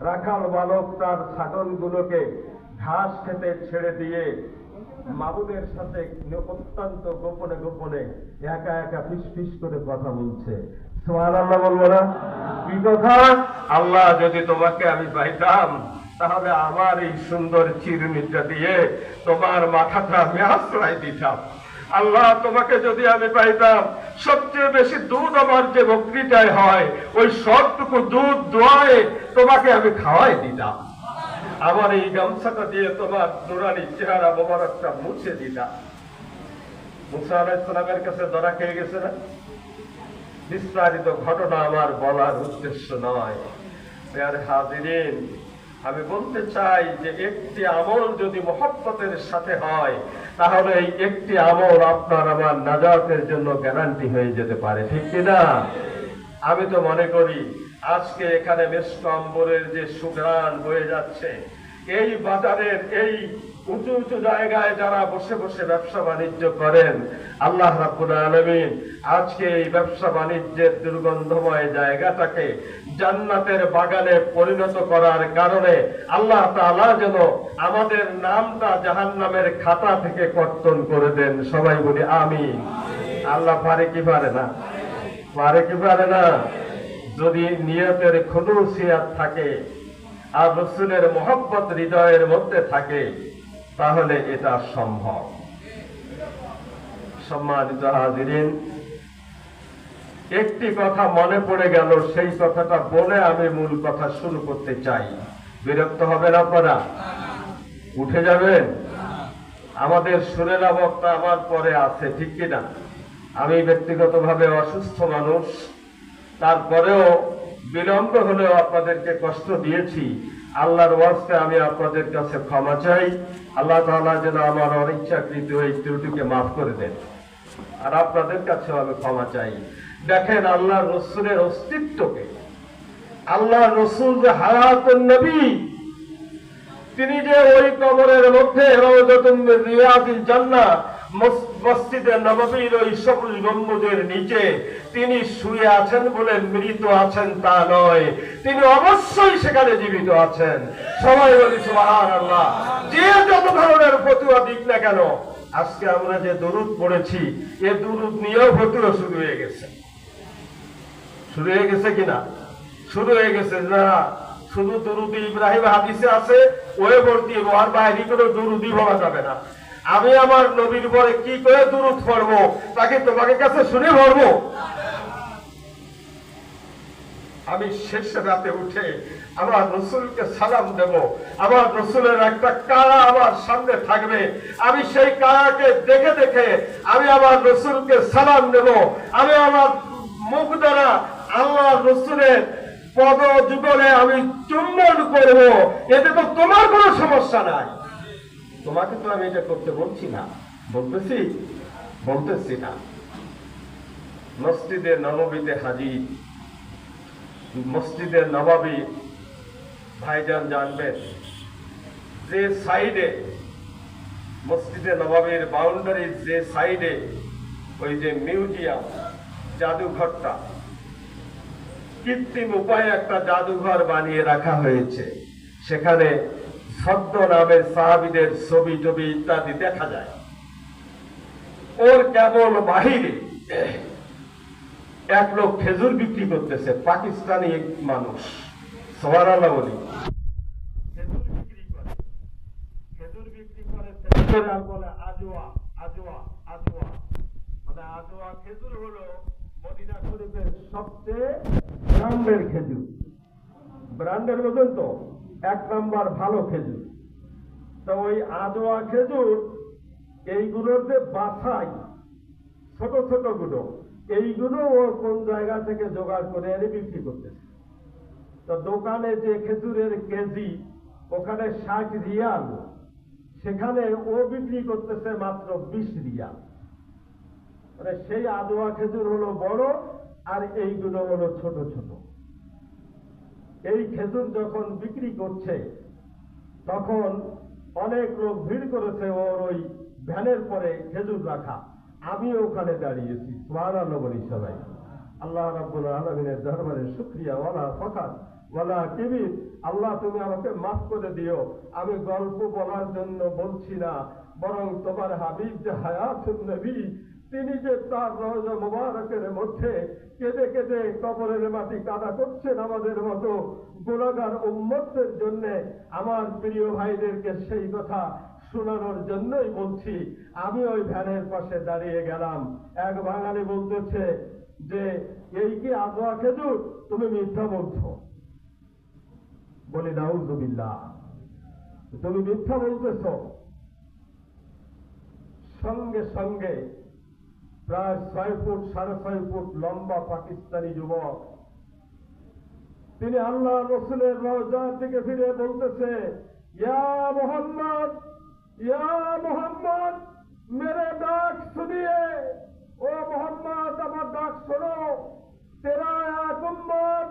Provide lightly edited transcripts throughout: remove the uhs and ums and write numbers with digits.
রাখাল বালক তার ছাগলগুলোকে ঘাস খেতে ছেড়ে দিয়ে মাবুদের সাথে অত্যন্ত গোপনে গোপনে একা একা ফিস ফিস করে কথা বলছে। সুবহানাল্লাহ বলবো না? কি কথা? আল্লাহ, যদি তোমাকে আমি পাইতাম তাহলে আমার এই সুন্দর চিরুনিটা দিয়ে তোমার মাথাটা আমি আশ্রয় দিতাম। আল্লাহ, তোমাকে যদি আমি পাইতাম, সবচেয়ে বেশি দুধ আমার যে বকরিটায় হয় ওই সবটুকু দুধ দোয়ায় তোমাকে আমি খাওয়াই দিতাম। আমার এই গামছাটা দিয়ে তোমার নুরানি চেহারা মোবারকটা মুছে দিতাম। মুসা আলাইহিস সালামের কাছে ধরা খেয়ে গেছে না? বিস্তারিত ঘটনা আমার বলার উদ্দেশ্য নয়। প্রিয় হাজিরিন, আমি বলতে চাই যে একটি আমল যদি মহব্বতের সাথে হয় তাহলে এই একটি আমল আপনার আমার নাজাতের জন্য গ্যারান্টি হয়ে যেতে পারে, ঠিক কিনা? আমি তো মনে করি আজকে এখানে মেশক আম্বরের যে সুঘ্রাণ বয়ে যাচ্ছে, এই বাজারের এই উঁচু উঁচু জায়গায় যারা বসে বসে ব্যবসা বাণিজ্য করেন, আল্লাহ রাব্বুল আলামিন আজকে এই ব্যবসা বাণিজ্যের দুর্গন্ধময় জায়গাটাকে জান্নাতের বাগানে পরিণত করার কারণে আল্লাহ তাআলা যেন আমাদের নামটা জাহান্নামের খাতা থেকে কর্তন করে দেন। সবাই বলি আমিন। আল্লাহ পারে কি পারে না? পারে কি পারে না? যদি নিয়তের খুলুসিয়াত থাকে আর রাসূলের মহব্বত হৃদয়ের মধ্যে থাকে তাহলে এটা সম্ভব। সম্মানিত হাজিরিন, একটি কথা মনে পড়ে গেল, সেই কথাটা বলে আমি মূল কথা শুরু করতে চাই। বিরক্ত হবেন আপনারা? উঠে যাবেন? আমাদের সুরেলা বক্তা আমার পরে আছে, ঠিক কিনা? আমি ব্যক্তিগতভাবে অসুস্থ মানুষ, তারপরেও বিলম্ব হলেও আপনাদেরকে কষ্ট দিয়েছি। আল্লাহর ওয়াস্তে আমি আপনাদের কাছে ক্ষমা চাই। আল্লাহ তাআলা যেন আমার অনিচ্ছাকৃত এই ত্রুটিকে মাফ করে দেন, আর আপনাদের কাছেও আমি ক্ষমা চাই। দেখেন, আল্লাহর রাসূলের অস্তিত্বকে, আল্লাহর রাসূল যে হায়াতুন নবী, তিনি যে ওই কবরের মধ্যে রাউযাতুম মিন রিয়াদিল জান্নাহ মসজিদে নববীর ওই সবুজ গম্বুজের নিচে তিনি শুয়ে আছেন বলে মৃত আছেন তা নয়, তিনি অবশ্যই সেখানে জীবিত আছেন। সবাই বলি সুবহানাল্লাহ। যে যত ধরনের ফতোয়া দিক না কেন, আজকে আমরা যে দরুদ পড়েছি এ দরুদ নিয়েও ফতোয়া শুরু হয়ে গেছে। শুরু হয়ে গেছে কিনা? শুরু হয়ে গেছে। যারা শুধু দরুদ ইব্রাহিম হাদিসে আছে ওয়ে ভর্তি, আর বাইরে কোনো দরুদই বলা যাবে না। আমি আমার নবীর পরে কি করে দরুদ পড়বো তাকে তোমাকে কাছে শুনে পড়বো? আমি শেষ রাতে উঠে আমার রাসূলকে সালাম দেব, আমার রাসূলের একটা কারা আমার সামনে থাকবে, আমি সেই কারাকে দেখে দেখে আমি আমার রাসূলকে সালাম দেব, আমি আমার মুখ দ্বারা আল্লাহ রাসূলের পদ যুগলে আমি চুম্বন করব। এতে তো তোমার কোনো সমস্যা নাই। তোমাকে তো আমি এটা করতে বলছি না, বলতেছি না। মসজিদে নববীতে হাজির, মসজিদে নববী ভাইজান জানবেন যে সাইডে মসজিদে নববীর বাউন্ডারির যে সাইডে ওই যে মিউজিয়াম জাদুঘরটা, কৃত্রিম উপায়ে একটা জাদুঘর বানিয়ে রাখা হয়েছে। সেখানে ছদ্ম নামের সাহাবীদের ছবি টবি ইত্যাদি দেখা যায়। ওর কেবল বাহিরে এক লোক খেজুর বিক্রি করতেছে, পাকিস্তানি মানুষ। সুবহানাল্লাহ বলি। খেজুর বিক্রি করে আর বলে আজওয়া আজওয়া আজওয়া, মানে আজওয়া খেজুর হলো মদিনা শরীফের সবচেয়ে ব্র্যান্ডের খেজুর। ব্র্যান্ডের বলছেন তো, এক নাম্বার ভালো খেজুর। তো ওই আজওয়া খেজুর এইগুলোর যে বাছাই ছোট ছোট গুলো, এইগুলো ও কোন জায়গা থেকে জোগাড় করে এনে বিক্রি করতেছে। তো দোকানে যে খেজুরের কেজি ওখানে 60 রিয়াল, সেখানে ও বিক্রি করতেছে মাত্র 20 রিয়াল। মানে সেই আজওয়া খেজুর হলো বড় আর এইগুলো হলো ছোট ছোট। এই খেজুর যখন বিক্রি করছে তখন অনেক লোক ভিড় করেছে ওর ওই ভ্যানের পরে খেজুর রাখা। আমি ওখানে দাঁড়িয়েছি। সুবহানাল্লাহ বলি সবাই। আল্লাহ রাব্বুল আলামিনের দরবারে শুকরিয়া ওয়ালা ফাকাত ওয়ালা কিবির, আল্লাহ তুমি আমাকে মাফ করে দিও, আমি গল্প বলার জন্য বলছি না, বরং তোমার হাবিব যে হায়াতুন নবী, তিনি যে তার রওজা মুবারকের মধ্যে কেঁদে কেঁদে কবরের মাটি কাদা করছেন আমাদের মতো গুনাহগার উম্মতদের জন্য, আমার প্রিয় ভাইদেরকে সেই কথা শোনানোর জন্যই বলছি। আমি ওই ভ্যানের পাশে দাঁড়িয়ে গেলাম, এক বাঙালি বলতেছে যে এই কি আজোয়া খেজুর, তুমি মিথ্যা বলছো। বলি নাউযুবিল্লাহ, তুমি মিথ্যা বলতেছ। সঙ্গে সঙ্গে প্রায় 6 ফুট 6.5 ফুট লম্বা পাকিস্তানি যুবক, তিনি আল্লাহ রসুলের রওজার দিকে ফিরে বলতেছে, ইয়া মোহাম্মদ, ইয়া মোহাম্মদ, মেরে ডাক শুনিয়ে, ও মোহাম্মদ আমার ডাক শোনো, तेरा एक उम्मत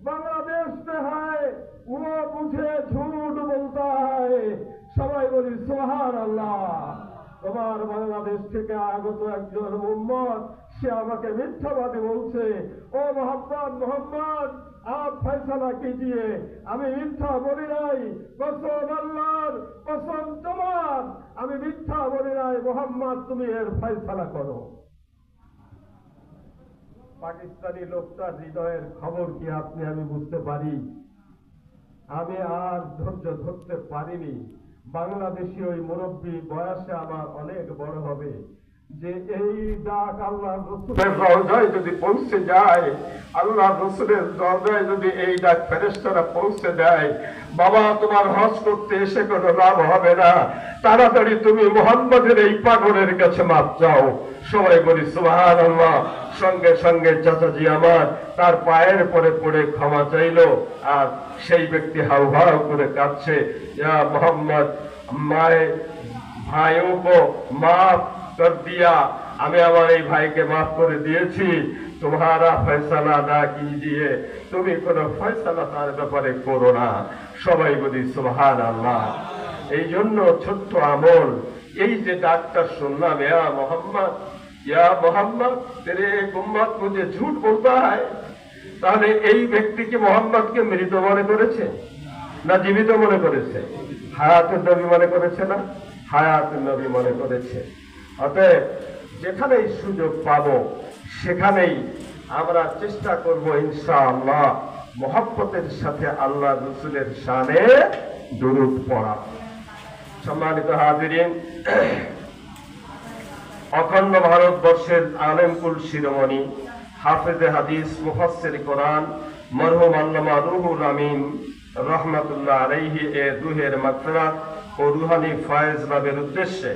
बांग्लादेश में है, वो मुझे झूठ बोलता है। সবাই বলি সুবহান আল্লাহ। তোমার বাংলাদেশ থেকে আগত একজন উম্মত, সে আমাকে মিথ্যাবাদী বলছে। ও মোহাম্মদ, মোহাম্মদ आप फैसला कीजिए, আমি মিথ্যা বলি নাই, কসম আল্লাহর, কসম তোমার, আমি মিথ্যা বলি নাই। মোহাম্মদ তুমি এর ফয়সালা করো। পাকিস্তানি লোকটার হৃদয়ের খবর কি আপনি আমি বুঝতে পারি। আমি আর ধৈর্য ধরতে পারিনি। বাংলাদেশি ওই মুরব্বী বয়সে আমার অনেক বড় হবে, যে এই ডাক আল্লাহ রসুলের রওজায় যদি পৌঁছে যায়, আল্লাহ রসুলের রওজায় যদি এই ডাক ফেরেশতারা পৌঁছে দেয়, বাবা তোমার হজ করতে এসে কোনো লাভ হবে না, তাড়াতাড়ি তুমি মুহাম্মদের এই পাগলের কাছে মাপ চাও। সবাই বলি সুবহানাল্লাহ। সঙ্গে সঙ্গে চাচাজি আমার তার পায়ের পরে পড়ে ক্ষমা চাইল, আর সেই ব্যক্তি হাউ হাউ করে কাঁদছে, ইয়া মোহাম্মদ মায়ে ভাইও কো মাফ कर दिया, আমি আমার এই ভাইকে মাফ করে দিয়েছি, তোমারা ফয়সালা না कीजिए, তুমি কোনো ফয়সালা তার ব্যাপারে করো না। সবাই বলি সুবহানাল্লাহ। এই জন্য ছোট্ট আমল, এই যে ডাকটা শুনলাম, ইয়া মোহাম্মদ, ইয়া মোহাম্মদ তেরে এক উম্মত মুঝে ঝুট বলতা है, তাহলে এই ব্যক্তি কি মোহাম্মদকে মৃত মনে করেছে না জীবিত মনে করেছে? হায়াতুন নবী মনে করেছে না? হায়াতুন নবী মনে করেছে। অতএব যেখানেই সুযোগ পাবো সেখানেই আমরা চেষ্টা করব ইনশাআল্লাহ মহব্বতের সাথে আল্লাহ রসুলের শানে দুরূদ পড়া। সম্মানিত হাজিরিন, অখণ্ড ভারতবর্ষের আলেমকুল শিরোমণি হাফেজে হাদিস মুফাসসির কোরআন মরহুম আল্লামা রুহুল আমিন রহমাতুল্লাহ আলাইহি এর রুহের মাগফিরাত ও রুহানি ফয়েজ লাভের উদ্দেশ্যে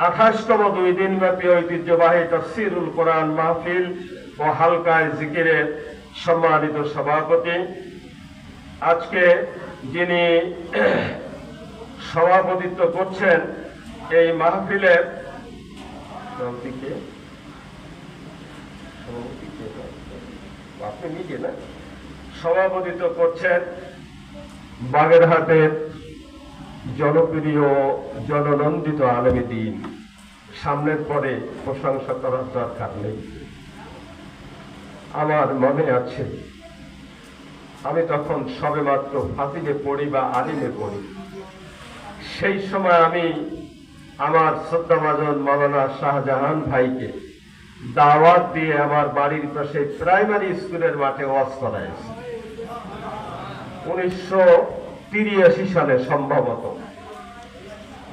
28তম 2 দিন ব্যাপী ঐতিহ্যবাহী তাফসীরুল কোরআন মাহফিল ও হালকায় জিকিরের সম্মানিত সভাপতি, আজকে যিনি সভাপতিত্ব করছেন এই মাহফিলের আপনি নিজে না সভাপতিত্ব করছেন বাগেরহাটের জনপ্রিয় জননন্দিত আলেমে দ্বীন। সামনের পরে প্রশংসা করার দরকার নেই। আমার মনে আছে আমি তখন সবেমাত্র ফাতিলে পড়ি বা আলিমে পড়ি। সেই সময় আমি আমার শ্রদ্ধাভাজন মাওলানা শাহজাহান ভাইকে দাওয়াত দিয়ে আমার বাড়ির পাশে প্রাইমারি স্কুলের মাঠে ওয়াজ করাইছি 1983 সালে, সম্ভবত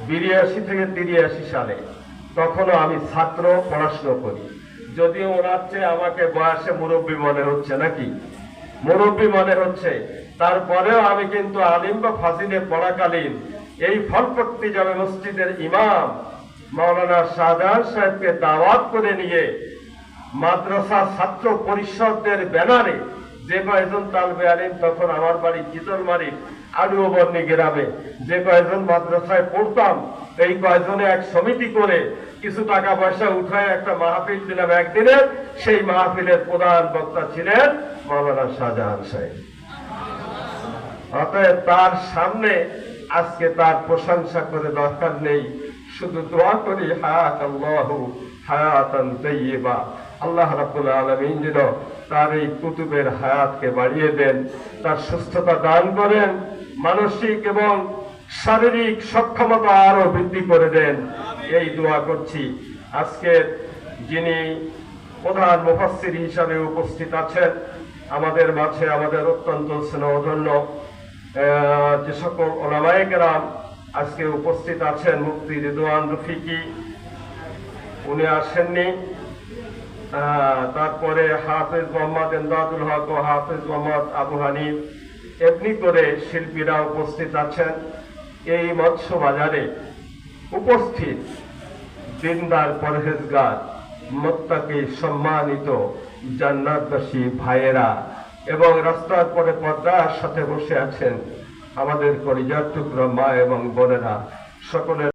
82 থেকে 83 সালে। তখনও আমি ছাত্র, পড়াশোনা করি। যদিও ওনার চেয়ে আমাকে বয়সে মুরব্বী মনে হচ্ছে, নাকি মুরব্বী মনে হচ্ছে, তারপরেও আমি কিন্তু আলিম বা ফাজিলে পড়াকালীন এই ফলপট্টি জামে মসজিদের ইমাম মাওলানা শাহজাহান সাহেবকে দাওয়াত করে নিয়ে মাদ্রাসা ছাত্র পরিষদের ব্যানারে যে কয়েকজন তালবে আলিম তখন আমার বাড়ি চিতলমারি আলুবর্ণী গ্রামে যে কয়েকজন মাদ্রাসায় পড়তাম, এই কয়েকজনে এক সমিতি করে কিছু টাকা পয়সা উঠায় একটা মাহফিল দিলাম একদিনের। সেই মাহফিলের প্রধান বক্তা ছিলেন মাওলানা শাহজাহান সাহেব। অতএব তার সামনে আজকে তার প্রশংসা করে দরকার নেই, শুধু দোয়া করি হায়াতাল্লাহু হায়াতান তাইয়্যিবা। আল্লাহ রাব্বুল আলামিন যেন তার এই কুতুবের হায়াতকে বাড়িয়ে দেন, তার সুস্থতা দান করেন, মানসিক এবং শারীরিক সক্ষমতা আরো বৃদ্ধি করে দেন, এই দোয়া করছি। আজকে যিনি প্রধান মুফাসসির হিসাবে উপস্থিত আছেন আমাদের মাঝে, আমাদের অত্যন্ত স্নেহধন্য যে সকল উলামায়ে কেরাম আজকে উপস্থিত আছেন, মুফতি রিদওয়ান রফিকি উনি আসেননি, তারপরে হাফেজ মোহাম্মদ ইমদাদুল হক ও হাফেজ মোহাম্মদ আবু হানিফ, এমনি করে শিল্পীরা উপস্থিত আছেন। এই মৎস্য বাজারে উপস্থিত দিনদার, পরহেজগার, মুত্তাকি, সম্মানিত জান্নাতবাসী ভাইয়েরা এবং রাস্তার পরে পর্দার সাথে বসে আছেন আমাদের কলিজার টুকরো মা এবং বোনেরা, সকলের